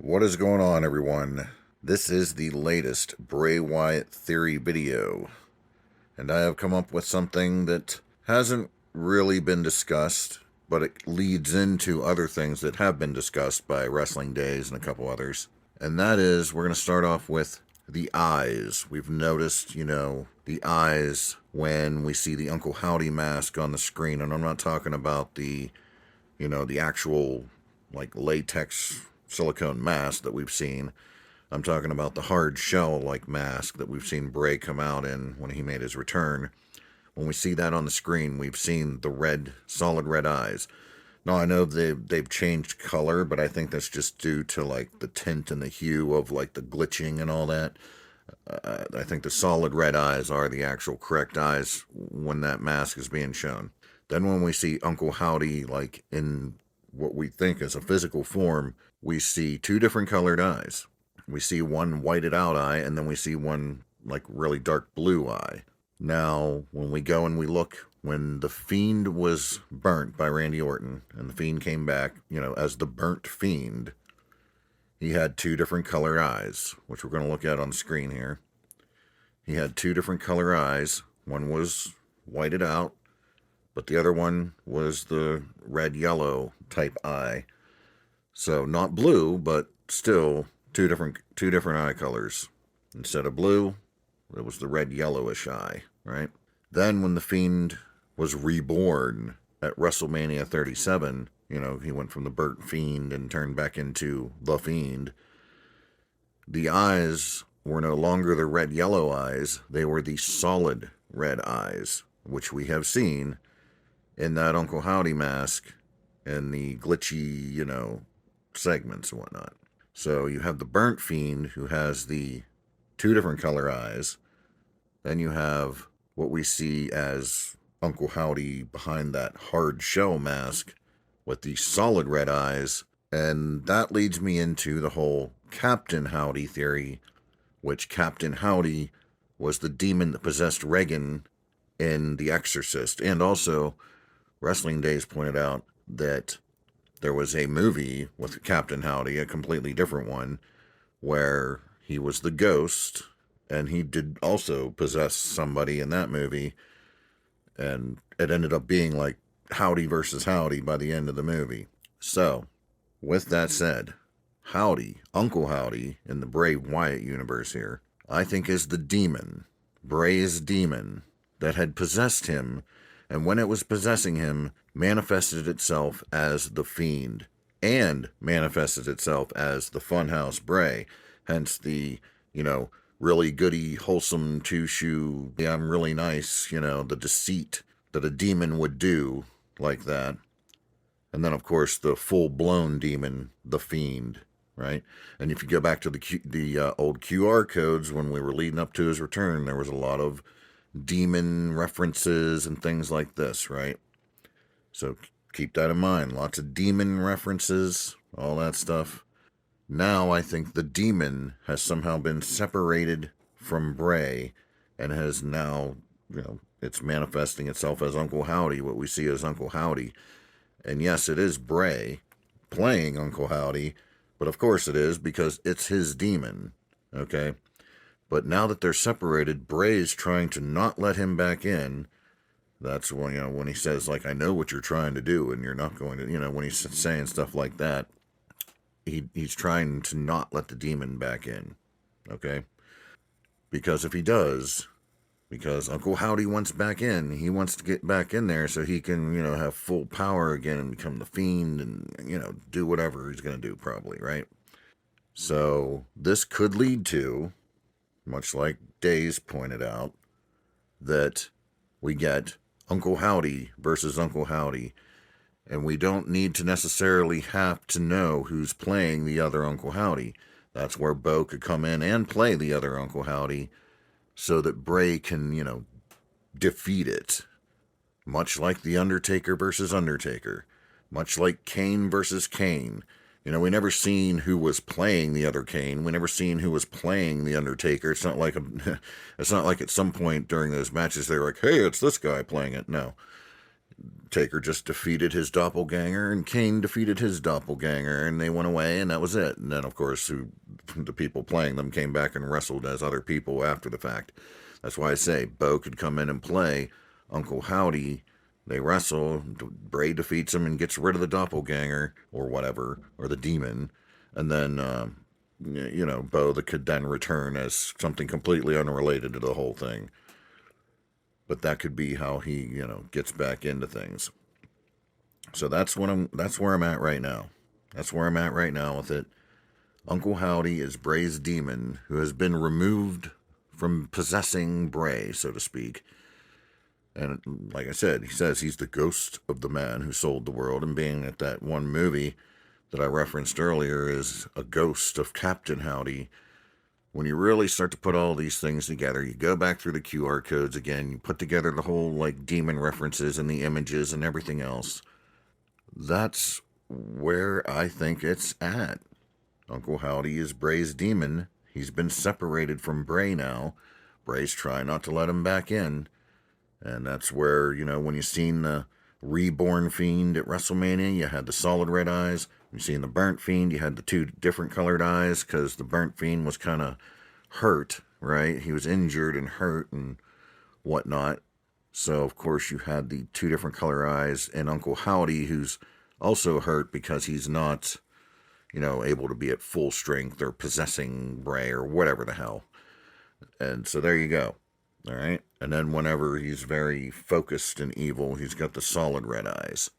What is going on, everyone? This is the latest Bray Wyatt theory video, and I have come up with something that hasn't really been discussed, but it leads into other things that have been discussed by Wrestling Days and a couple others. And that is, we're going to start off with the eyes. We've noticed, the eyes when we see the Uncle Howdy mask on the screen, and I'm not talking about the actual, like, latex silicone mask that we've seen. I'm talking about the hard shell like mask that we've seen Bray come out in when he made his return. When we see that on the screen, we've seen the red, solid red eyes. Now, I know they've changed color, but I think that's just due to like the tint and the hue of like the glitching and all that. I think the solid red eyes are the actual correct eyes when that mask is being shown. Then when we see Uncle Howdy like in what we think is a physical form, we see two different colored eyes. We see one whited out eye, and then we see one like really dark blue eye. Now, when we go and we look, when the Fiend was burnt by Randy Orton, and the Fiend came back, as the burnt Fiend, he had two different color eyes, which we're going to look at on the screen here. He had two different color eyes. One was whited out, but the other one was the red-yellow type eye. So not blue, but still two different eye colors. Instead of blue, it was the red-yellowish eye, right? Then when the Fiend was reborn at WrestleMania 37, he went from the burnt Fiend and turned back into the Fiend. The eyes were no longer the red-yellow eyes. They were the solid red eyes, which we have seen in that Uncle Howdy mask and the glitchy, segments and whatnot. So you have the burnt Fiend who has the two different color eyes. Then you have what we see as Uncle Howdy behind that hard shell mask with the solid red eyes. And that leads me into the whole Captain Howdy theory, which Captain Howdy was the demon that possessed Regan in The Exorcist. And also, Wrestling Days pointed out that there was a movie with Captain Howdy, a completely different one, where he was the ghost, and he did also possess somebody in that movie, and it ended up being like Howdy versus Howdy by the end of the movie. So, with that said, Howdy, Uncle Howdy, in the Bray Wyatt universe here, I think is the demon, Bray's demon, that had possessed him, and when it was possessing him, manifested itself as the Fiend, and manifested itself as the Funhouse Bray, hence the, really goody, wholesome, two-shoe, yeah, I'm really nice, the deceit that a demon would do like that. And then, of course, the full-blown demon, the Fiend, right? And if you go back to the old QR codes when we were leading up to his return, there was a lot of demon references and things like this, right? So keep that in mind. Lots of demon references, all that stuff. Now I think the demon has somehow been separated from Bray and has now, it's manifesting itself as Uncle Howdy, what we see as Uncle Howdy. And yes, it is Bray playing Uncle Howdy, but of course it is because it's his demon, okay? But now that they're separated, Bray's trying to not let him back in. That's when, when he says, like, I know what you're trying to do, and you're not going to, when he's saying stuff like that, he's trying to not let the demon back in, okay? Because if he does, because Uncle Howdy wants back in, he wants to get back in there so he can, have full power again and become the Fiend and, do whatever he's going to do probably, right? So this could lead to, much like Days pointed out, that we get Uncle Howdy versus Uncle Howdy, and we don't need to necessarily have to know who's playing the other Uncle Howdy. That's where Bo could come in and play the other Uncle Howdy so that Bray can, defeat it. Much like The Undertaker versus Undertaker. Much like Kane versus Kane. We never seen who was playing the other Kane. We never seen who was playing the Undertaker. It's not like it's not like at some point during those matches they were like, "Hey, it's this guy playing it." No, Taker just defeated his doppelganger, and Kane defeated his doppelganger, and they went away, and that was it. And then, of course, the people playing them came back and wrestled as other people after the fact. That's why I say Bo could come in and play Uncle Howdy. They wrestle, Bray defeats him and gets rid of the doppelganger, or whatever, or the demon, and then, Bo could then return as something completely unrelated to the whole thing. But that could be how he, gets back into things. So that's where I'm at right now. That's where I'm at right now with it. Uncle Howdy is Bray's demon who has been removed from possessing Bray, so to speak. And like I said, he says he's the ghost of the man who sold the world, and being that one movie that I referenced earlier is a ghost of Captain Howdy. When you really start to put all these things together, you go back through the QR codes again, you put together the whole demon references and the images and everything else. That's where I think it's at. Uncle Howdy is Bray's demon. He's been separated from Bray now. Bray's trying not to let him back in. And that's where, when you seen the reborn fiend at WrestleMania, you had the solid red eyes. You seen the burnt fiend, you had the two different colored eyes, because the burnt fiend was kind of hurt, right? He was injured and hurt and whatnot. So, of course, you had the two different color eyes, and Uncle Howdy, who's also hurt because he's not, able to be at full strength or possessing Bray or whatever the hell. And so there you go. All right. And then whenever he's very focused and evil, he's got the solid red eyes,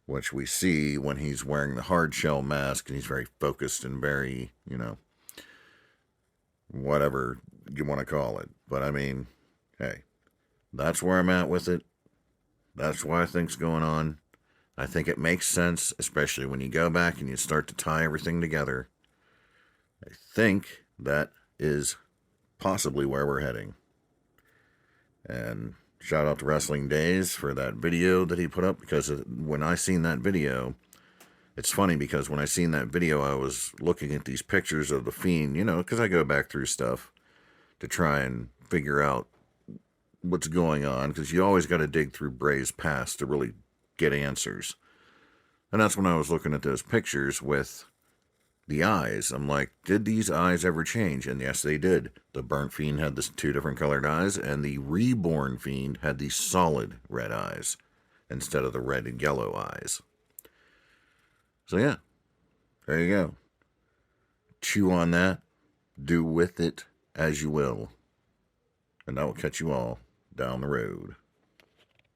which we see when he's wearing the hard shell mask and he's very focused and very, whatever you want to call it. But I mean, hey, that's where I'm at with it. That's what I think's going on. I think it makes sense, especially when you go back and you start to tie everything together. I think that is possibly where we're heading. And shout out to Wrestling Days for that video that he put up, because when I seen that video, it's funny because when I seen that video, I was looking at these pictures of the Fiend, because I go back through stuff to try and figure out what's going on, because you always got to dig through Bray's past to really get answers. And that's when I was looking at those pictures with the eyes. I'm like, did these eyes ever change? And yes, they did. The burnt fiend had the two different colored eyes, and the reborn fiend had the solid red eyes instead of the red and yellow eyes. So yeah, there you go. Chew on that. Do with it as you will. And I will catch you all down the road.